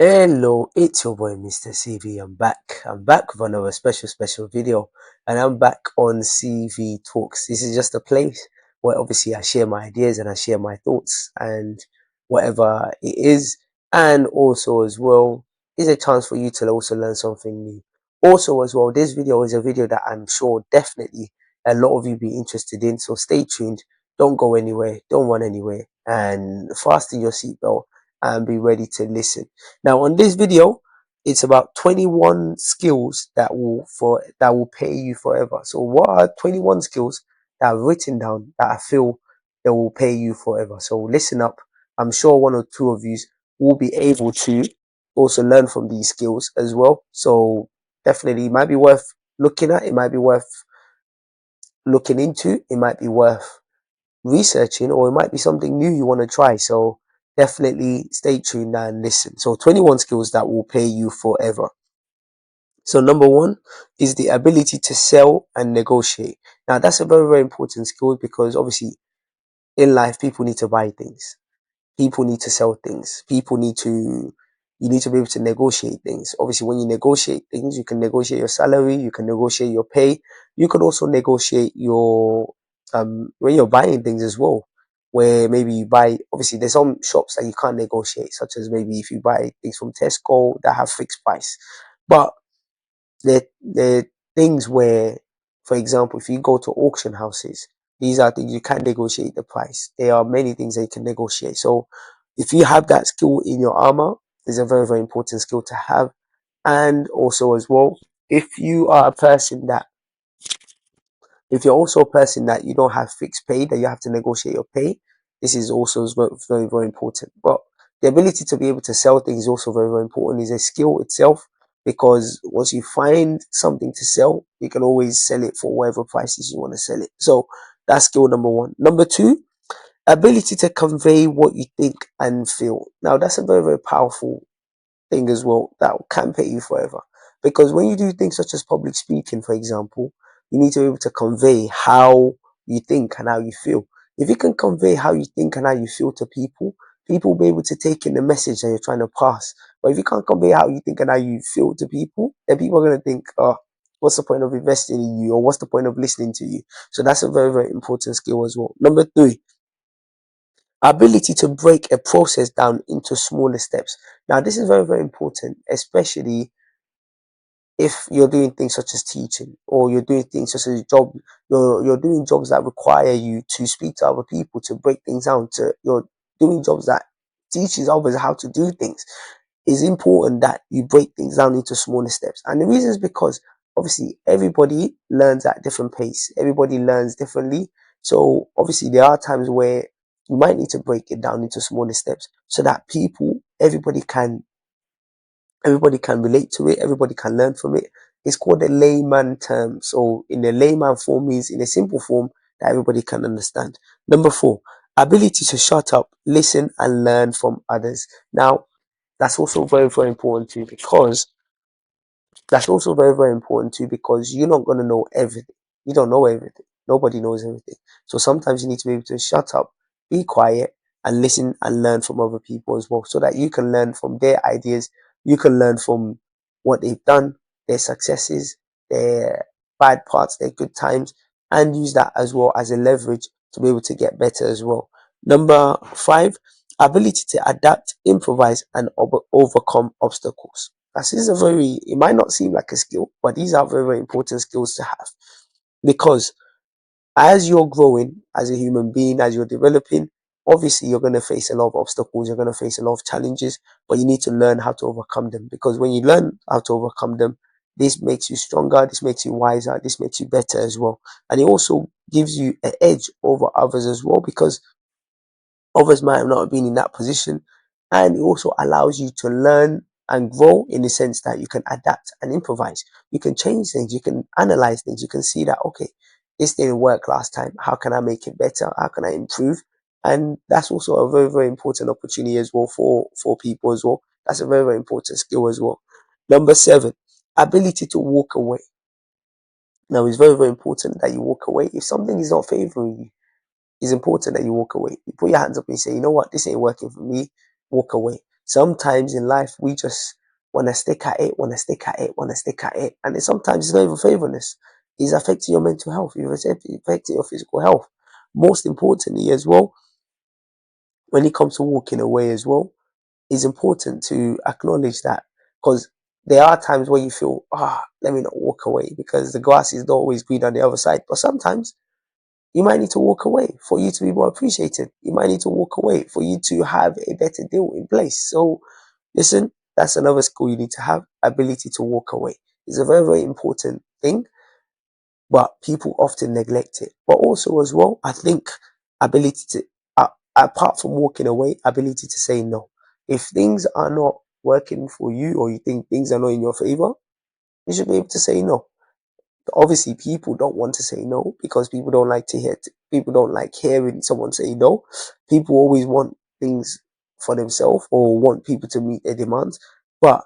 Hello, it's your boy MrCV. I'm back. I'm back with another special video, and I'm back on CV Talks. This is just a place where obviously I share my ideas and I share my thoughts and whatever it is, and also as well is a chance for you to also learn something new. Also as well, this video is a video that I'm sure definitely a lot of you be interested in. So stay tuned. Don't go anywhere. Don't run anywhere, and fasten your seatbelt and be ready to listen. Now on this video, it's about 21 skills that will pay you forever. So what are 21 skills that I've written down that I feel they will pay you forever? So listen up. I'm sure one or two of you will be able to also learn from these skills as well. So definitely it might be worth looking at, it might be worth looking into, it might be worth researching, or it might be something new you want to try. So definitely stay tuned and listen. So 21 skills that will pay you forever. So number one is the ability to sell and negotiate. Now that's a very important skill, because obviously in life people need to buy things, people need to sell things, you need to be able to negotiate things. Obviously when you negotiate things, you can negotiate your salary, you can negotiate your pay, you can also negotiate your when you're buying things as well, where maybe you buy, obviously there's some shops that you can't negotiate, such as maybe if you buy things from Tesco that have fixed price. But there things where, for example, if you go to auction houses, these are things you can negotiate the price. There are many things that you can negotiate. So if you have that skill in your armor, it's a very important skill to have. And also as well, if you are a person that if you're also a person that you don't have fixed pay, that you have to negotiate your pay, this is also very important. But the ability to be able to sell things is also very important. It's a skill itself, because once you find something to sell, you can always sell it for whatever prices you want to sell it. So that's skill number one. Number two, ability to convey what you think and feel. Now that's a very powerful thing as well that can pay you forever. Because when you do things such as public speaking, for example, you need to be able to convey how you think and how you feel. If you can convey how you think and how you feel to people, people will be able to take in the message that you're trying to pass. But if you can't convey how you think and how you feel to people, then people are going to think, oh, what's the point of investing in you, or what's the point of listening to you? So that's a very important skill as well. Number three, ability to break a process down into smaller steps. Now, this is very important, especially if you're doing things such as teaching, or you're doing things such as job, you're doing jobs that require you to speak to other people, to break things down, you're doing jobs that teaches others how to do things. It's important that you break things down into smaller steps. And the reason is because obviously everybody learns at different pace, everybody learns differently. So obviously there are times where you might need to break it down into smaller steps, so that everybody can relate to it, everybody can learn from it. It's called a layman term. So in the layman form means in a simple form that everybody can understand. Number four, ability to shut up, listen and learn from others. Now that's also very important too, because you're not going to know everything. You don't know everything. Nobody knows everything. So sometimes you need to be able to shut up, be quiet, and listen and learn from other people as well, so that you can learn from their ideas. You can learn from what they've done, their successes, their bad parts, their good times, and use that as well as a leverage to be able to get better as well. Number five, ability to adapt, improvise, and overcome obstacles. This is it might not seem like a skill, but these are very important skills to have, because as you're growing as a human being, as you're developing, obviously you're going to face a lot of obstacles, you're going to face a lot of challenges, but you need to learn how to overcome them. Because when you learn how to overcome them, this makes you stronger, this makes you wiser, this makes you better as well. And it also gives you an edge over others as well, because others might have not been in that position. And it also allows you to learn and grow, in the sense that you can adapt and improvise. You can change things, you can analyze things, you can see that, okay, this didn't work last time. How can I make it better? How can I improve? And that's also a very important opportunity as well for people as well. That's a very important skill as well. Number seven, ability to walk away. Now, it's very important that you walk away. If something is not favoring you, it's important that you walk away. You put your hands up and you say, you know what, this ain't working for me, walk away. Sometimes in life, we just want to stick at it, want to stick at it, want to stick at it. And sometimes it's not even favourness. It's affecting your mental health. It's affecting your physical health. Most importantly as well, when it comes to walking away as well, it's important to acknowledge that, because there are times where you feel, let me not walk away because the grass is not always green on the other side. But sometimes you might need to walk away for you to be more appreciated. You might need to walk away for you to have a better deal in place. So listen, that's another skill you need to have, ability to walk away. It's a very, very important thing, but people often neglect it. But also as well, I think ability to, apart from walking away, ability to say no. If things are not working for you, or you think things are not in your favor, you should be able to say no. Obviously, people don't want to say no because people don't like to hear. People don't like hearing someone say no. People always want things for themselves or want people to meet their demands. But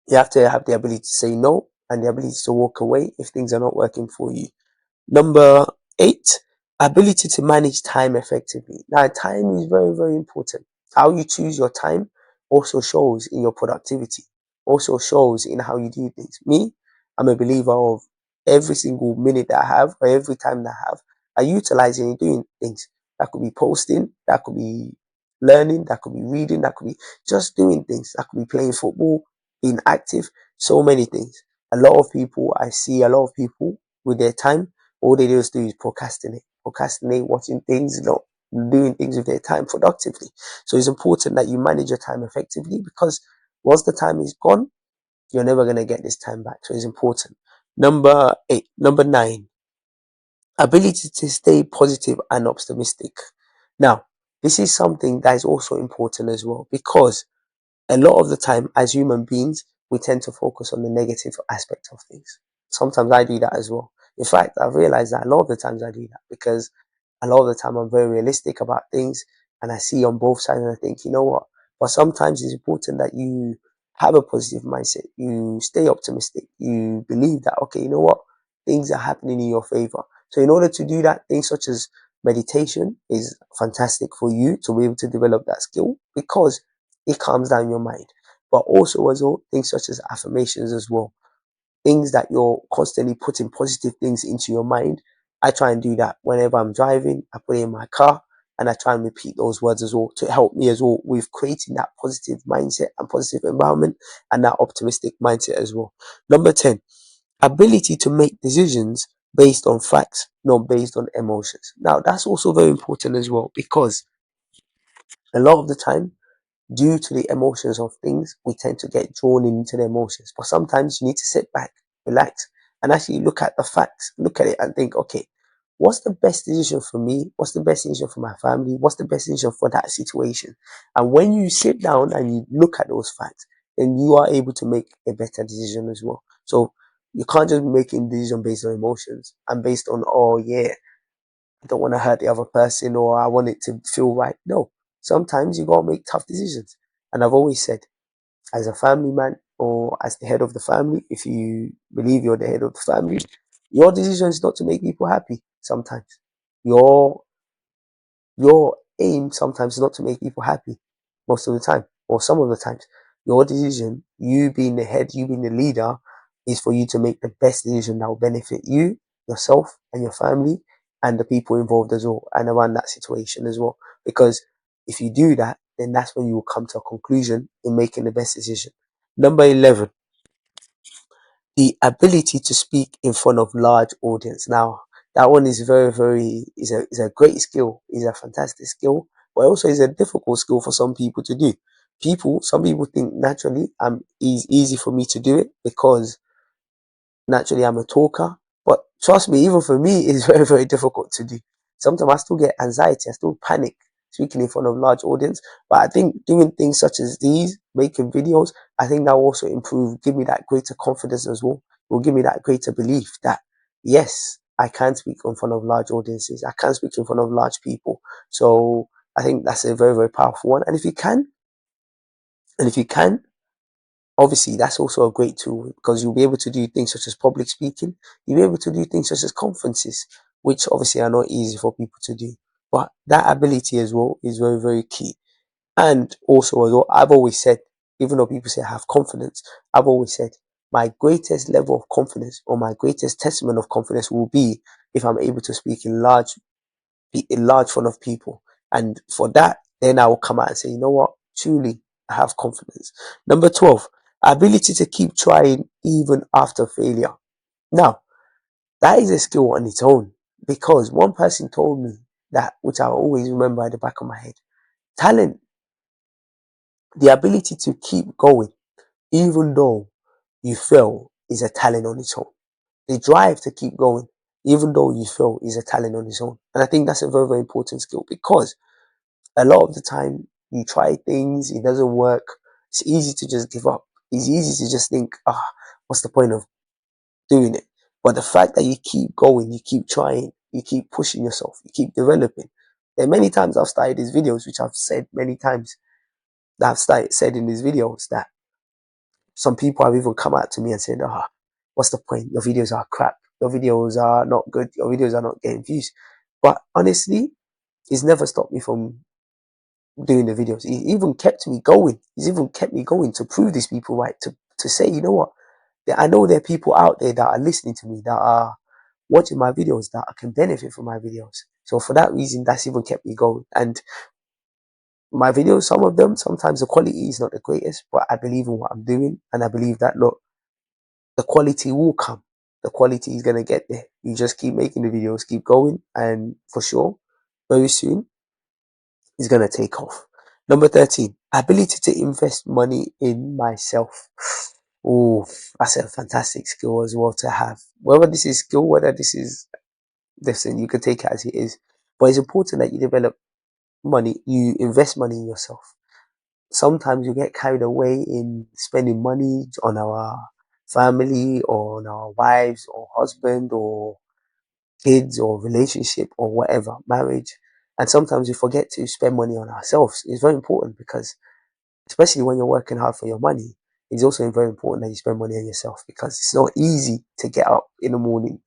you have to have the ability to say no and the ability to walk away if things are not working for you. Number 8, ability to manage time effectively. Now, time is very, very important. How you choose your time also shows in your productivity, also shows in how you do things. Me, I'm a believer of every single minute that I have, or every time that I have, I utilize it in doing things. That could be posting, that could be learning, that could be reading, that could be just doing things, that could be playing football, being active, so many things. I see a lot of people with their time, all they just do is procrastinate watching things, not doing things with their time productively. So it's important that you manage your time effectively, because once the time is gone, you're never going to get this time back. So it's important. Number 9, ability to stay positive and optimistic. Now, this is something that is also important as well, because a lot of the time as human beings, we tend to focus on the negative aspect of things. Sometimes I do that as well. In fact, I've realized that a lot of the times I do that, because a lot of the time I'm very realistic about things and I see on both sides and I think, you know what? But sometimes it's important that you have a positive mindset. You stay optimistic. You believe that, okay, you know what? Things are happening in your favor. So in order to do that, things such as meditation is fantastic for you to be able to develop that skill, because it calms down your mind. But also as well, things such as affirmations as well, things that you're constantly putting positive things into your mind. I try and do that whenever I'm driving. I put it in my car and I try and repeat those words as well to help me as well with creating that positive mindset and positive environment and that optimistic mindset as well. Number 10, ability to make decisions based on facts, not based on emotions. Now, that's also very important as well, because a lot of the time, due to the emotions of things, we tend to get drawn into the emotions. But sometimes you need to sit back, relax, and actually look at the facts, look at it and think, okay, what's the best decision for me? What's the best decision for my family? What's the best decision for that situation? And when you sit down and you look at those facts, then you are able to make a better decision as well. So you can't just be making decisions based on emotions and based on, oh yeah, I don't want to hurt the other person or I want it to feel right. No, sometimes you gotta make tough decisions. And I've always said, as a family man or as the head of the family, if you believe you're the head of the family, your decision is not to make people happy. Sometimes your your aim sometimes is not to make people happy. Most of the time, or some of the times, your decision, you being the head, you being the leader, is for you to make the best decision that will benefit you, yourself, and your family, and the people involved as well, and around that situation as well. Because if you do that, then that's when you will come to a conclusion in making the best decision. Number 11, the ability to speak in front of large audience. Now, that one is very, very, is a great skill, is a fantastic skill, but also is a difficult skill for some people to do. Some people think naturally, it's easy for me to do it because naturally I'm a talker. But trust me, even for me, it's very, very difficult to do. Sometimes I still get anxiety, I still panic speaking in front of large audience. But I think doing things such as these, making videos, I think that will also improve, give me that greater confidence as well. It will give me that greater belief that yes, I can speak in front of large audiences. I can speak in front of large people. So I think that's a very, very powerful one. And if you can, obviously that's also a great tool, because you'll be able to do things such as public speaking. You'll be able to do things such as conferences, which obviously are not easy for people to do. But that ability as well is very, very key. And also, as well, I've always said, even though people say I have confidence, I've always said my greatest level of confidence or my greatest testament of confidence will be if I'm able to speak in large front of people. And for that, then I will come out and say, you know what, truly, I have confidence. Number 12, ability to keep trying even after failure. Now, that is a skill on its own because one person told me that, which I always remember at the back of my head. Talent, the ability to keep going even though you fail, is a talent on its own. The drive to keep going even though you fail is a talent on its own. And I think that's a very, very important skill because a lot of the time you try things, it doesn't work. It's easy to just give up. It's easy to just think, what's the point of doing it? But the fact that you keep going, you keep trying, you keep pushing yourself, you keep developing. There are many times I've started these videos, which I've said many times that said in these videos that some people have even come out to me and said, what's the point? Your videos are crap. Your videos are not good. Your videos are not getting views. But honestly, it's never stopped me from doing the videos. It even kept me going. It's even kept me going to prove these people right, to say, you know what? I know there are people out there that are listening to me, that are watching my videos, that can benefit from my videos. So for that reason, that's even kept me going. And my videos, some of them, sometimes the quality is not the greatest, but I believe in what I'm doing. And I believe that, look, the quality will come. The quality is going to get there. You just keep making the videos, keep going. And for sure, very soon, it's going to take off. Number 13, ability to invest money in myself. Oh, that's a fantastic skill as well to have. Whether this is skill, whether this is this, and you can take it as it is. But it's important that you develop money, you invest money in yourself. Sometimes you get carried away in spending money on our family or on our wives or husband or kids or relationship or whatever, marriage. And sometimes we forget to spend money on ourselves. It's very important because, especially when you're working hard for your money, it's also very important that you spend money on yourself because it's not easy to get up in the morning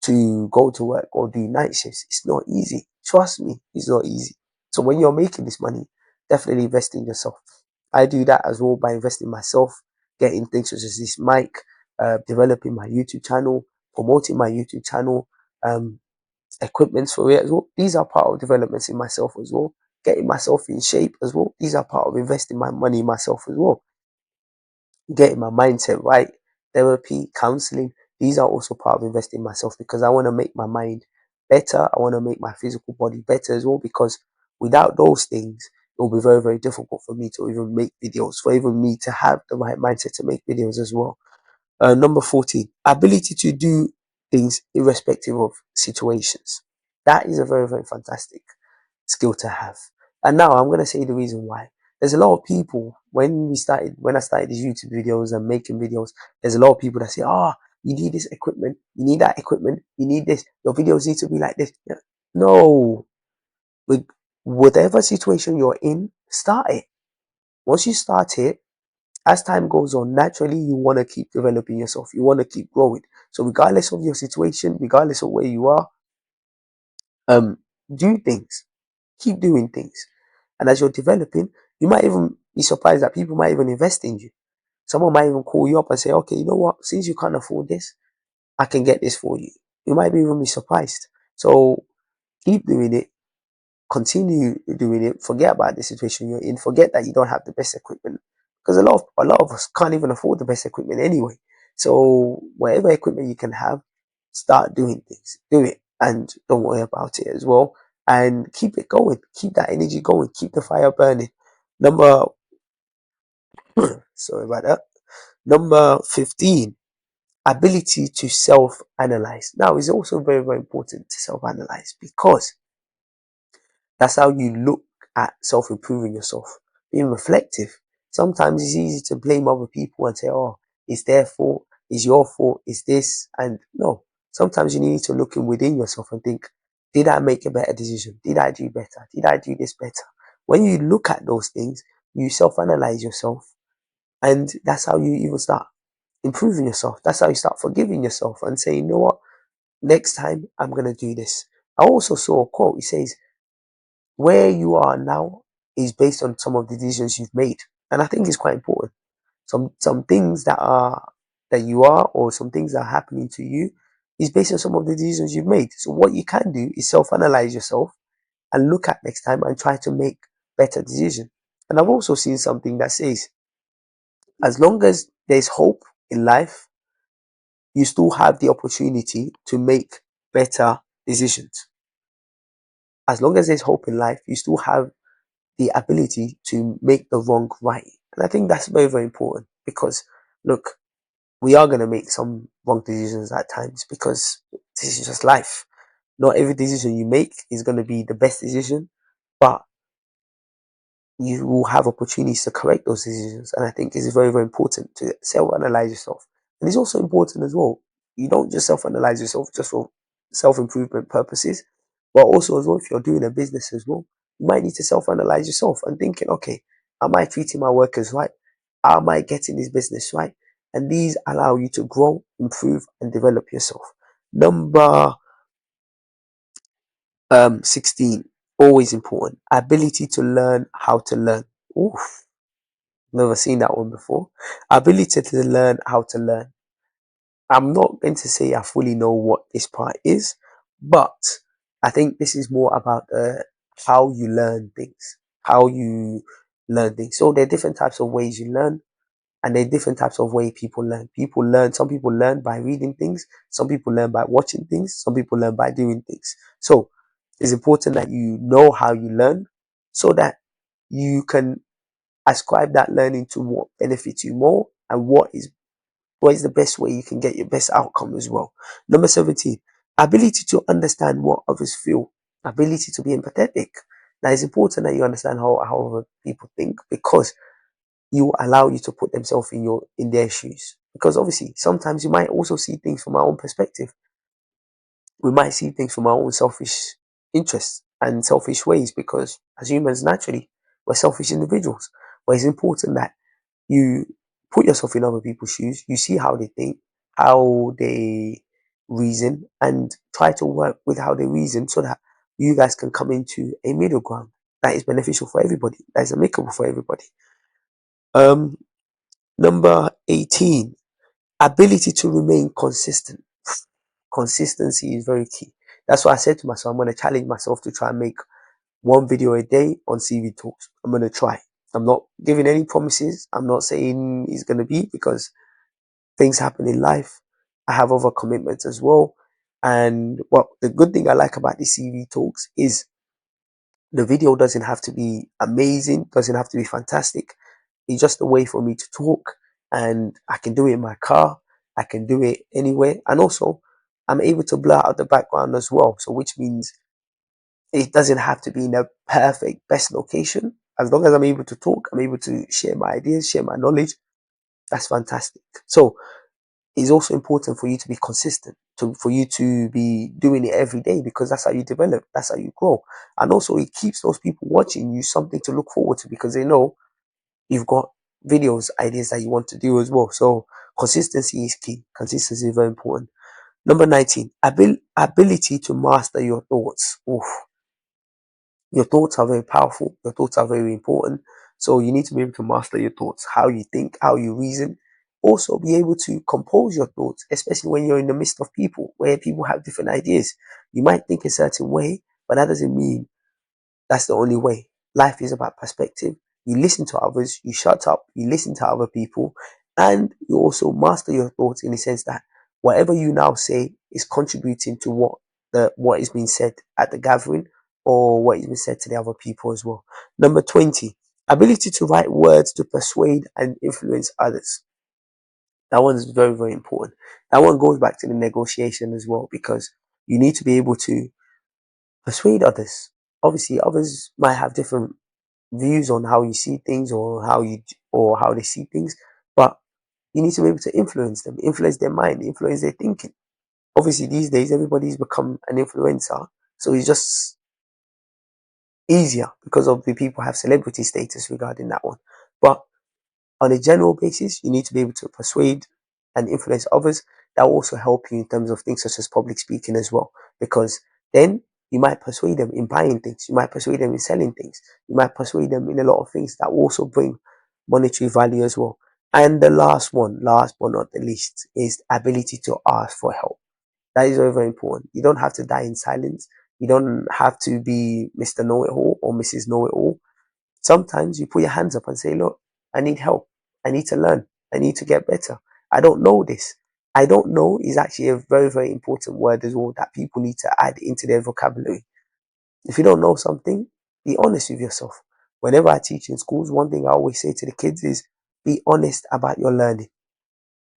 to go to work or do night shifts. It's not easy. Trust me, it's not easy. So when you're making this money, definitely invest in yourself. I do that as well by investing in myself, getting things such as this mic, developing my YouTube channel, promoting my YouTube channel, um, equipment for it as well. These are part of developments in myself as well. Getting myself in shape as well. These are part of investing my money in myself as well. Getting my mindset right, therapy, counseling. These are also part of investing in myself because I want to make my mind better. I want to make my physical body better as well because without those things, it will be very, very difficult for me to even make videos, for even me to have the right mindset to make videos as well. Number 14, ability to do things irrespective of situations. That is a very, very fantastic skill to have. And now I'm going to say the reason why. There's a lot of people, when I started these YouTube videos and making videos, there's a lot of people that say, you need this equipment, you need that equipment, you need this, your videos need to be like this. Yeah. No, with whatever situation you're in, start it. Once you start it, as time goes on, naturally you want to keep developing yourself. You want to keep growing. So regardless of your situation, regardless of where you are, do things. Keep doing things. And as you're developing, you might even be surprised that people might even invest in you. Someone might even call you up and say, okay, you know what? Since you can't afford this, I can get this for you. You might even be surprised. So keep doing it. Continue doing it. Forget about the situation you're in. Forget that you don't have the best equipment because a lot of us can't even afford the best equipment anyway. So whatever equipment you can have, start doing things. Do it and don't worry about it as well. And keep it going. Keep that energy going. Keep the fire burning. Number sorry about that. Number 15, ability to self-analyze. Now, it's also very, very important to self-analyze because that's how you look at self-improving yourself. Being reflective. Sometimes it's easy to blame other people and say, it's their fault, it's your fault, it's this. And no, sometimes you need to look in within yourself and think, did I make a better decision? Did I do better? Did I do this better? When you look at those things, you self-analyze yourself. And that's how you even start improving yourself. That's how you start forgiving yourself and saying, you know what, next time I'm going to do this. I also saw a quote. It says, where you are now is based on some of the decisions you've made. And I think it's quite important. Some things that you are, or some things that are happening to you, is based on some of the decisions you've made. So what you can do is self-analyze yourself and look at next time and try to make better decisions. And I've also seen something that says, as long as there's hope in life, you still have the opportunity to make better decisions. As long as there's hope in life, you still have the ability to make the wrong right. And I think that's very, very important, because look, we are going to make some wrong decisions at times, because this is just life. Not every decision you make is going to be the best decision, but you will have opportunities to correct those decisions. And I think it's very, very important to self-analyze yourself. And it's also important as well, you don't just self-analyze yourself just for self-improvement purposes, but also as well, if you're doing a business as well, you might need to self-analyze yourself and thinking, okay, am I treating my workers right? Am I getting this business right? And these allow you to grow, improve, and develop yourself. Number 16, always important, ability to learn how to learn. Oof, never seen that one before. Ability to learn how to learn. I'm not going to say I fully know what this part is, but I think this is more about how you learn things. How you learn things. So there are different types of ways you learn, and there are different types of way people learn. Some people learn by reading things, some people learn by watching things, some people learn by doing things. So it's important that you know how you learn, so that you can ascribe that learning to what benefits you more, and what is the best way you can get your best outcome as well. Number 17, ability to understand what others feel, ability to be empathetic. Now it's important that you understand how other people think, because you allow you to put themselves in their shoes. Because obviously sometimes you might also see things from our own perspective. We might see things from our own selfish interests and selfish ways, because as humans, naturally, we're selfish individuals. But it's important that you put yourself in other people's shoes, you see how they think, how they reason, and try to work with how they reason, so that you guys can come into a middle ground that is beneficial for everybody, that is amicable for everybody. Um, Number 18, ability to remain consistent. Consistency is very key. That's why I said to myself, I'm going to challenge myself to try and make one video a day on CV Talks. I'm going to try. I'm not giving any promises. I'm not saying it's going to be, because things happen in life. I have other commitments as well. And well, the good thing I like about the CV Talks is the video doesn't have to be amazing, doesn't have to be fantastic. It's just a way for me to talk, and I can do it in my car. I can do it anywhere. And also, I'm able to blur out the background as well. So which means it doesn't have to be in a perfect best location. As long as I'm able to talk, I'm able to share my ideas, share my knowledge. That's fantastic. So it's also important for you to be consistent, for you to be doing it every day, because that's how you develop, that's how you grow. And also it keeps those people watching you something to look forward to, because they know you've got videos, ideas that you want to do as well. So consistency is key. Consistency is very important. Number 19, ability to master your thoughts. Oof. Your thoughts are very powerful. Your thoughts are very important. So you need to be able to master your thoughts, how you think, how you reason. Also be able to compose your thoughts, especially when you're in the midst of people where people have different ideas. You might think a certain way, but that doesn't mean that's the only way. Life is about perspective. You listen to others, you shut up, you listen to other people, and you also master your thoughts, in the sense that whatever you now say is contributing to what is being said at the gathering, or what is being said to the other people as well. Number 20, ability to write words to persuade and influence others. That one is very, very important. That one goes back to the negotiation as well, because you need to be able to persuade others. Obviously, others might have different views on how you see things, or how they see things, but you need to be able to influence them, influence their mind, influence their thinking. Obviously, these days everybody's become an influencer, so it's just easier because of the people have celebrity status regarding that one. But on a general basis, you need to be able to persuade and influence others. That will also help you in terms of things such as public speaking as well, because then You might persuade them in buying things. You might persuade them in selling things. You might persuade them in a lot of things that will also bring monetary value as well. And the last one, last but not the least, is ability to ask for help. That is very, very important. You don't have to die in silence. You don't have to be Mr. Know-it-all or Mrs. Know-it-all. Sometimes you put your hands up and say, look, I need help. I need to learn. I need to get better. I don't know this. I don't know is actually a very, very important word as well that people need to add into their vocabulary. If you don't know something, be honest with yourself. Whenever I teach in schools, one thing I always say to the kids is be honest about your learning.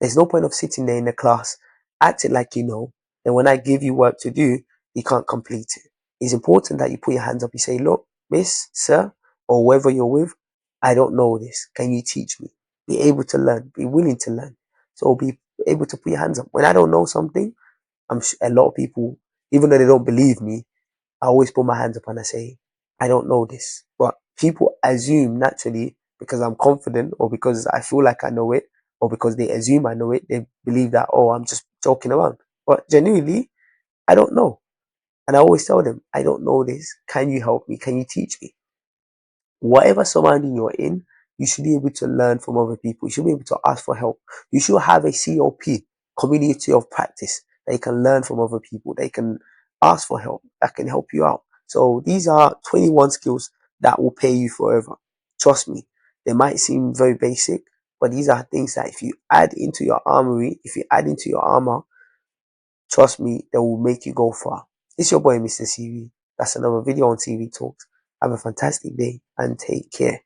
There's no point of sitting there in the class, acting like you know, and when I give you work to do, you can't complete it. It's important that you put your hands up. You say, look, miss, sir, or whoever you're with, I don't know this. Can you teach me? Be able to learn. Be willing to learn. So be able to put your hands up. When I don't know something, a lot of people, even though they don't believe me, I always put my hands up and I say, I don't know this. But people assume naturally because I'm confident or because I feel like I know it or because they assume I know it, they believe that, oh, I'm just joking around. But genuinely, I don't know. And I always tell them, I don't know this. Can you help me? Can you teach me? Whatever surrounding you're in, you should be able to learn from other people. You should be able to ask for help. You should have a COP, community of practice, that you can learn from other people. They can ask for help, that can help you out. So these are 21 skills that will pay you forever. Trust me, they might seem very basic, but these are things that if you add into your armory, if you add into your armor, trust me, they will make you go far. It's your boy, Mr. CV. That's another video on CV Talks. Have a fantastic day and take care.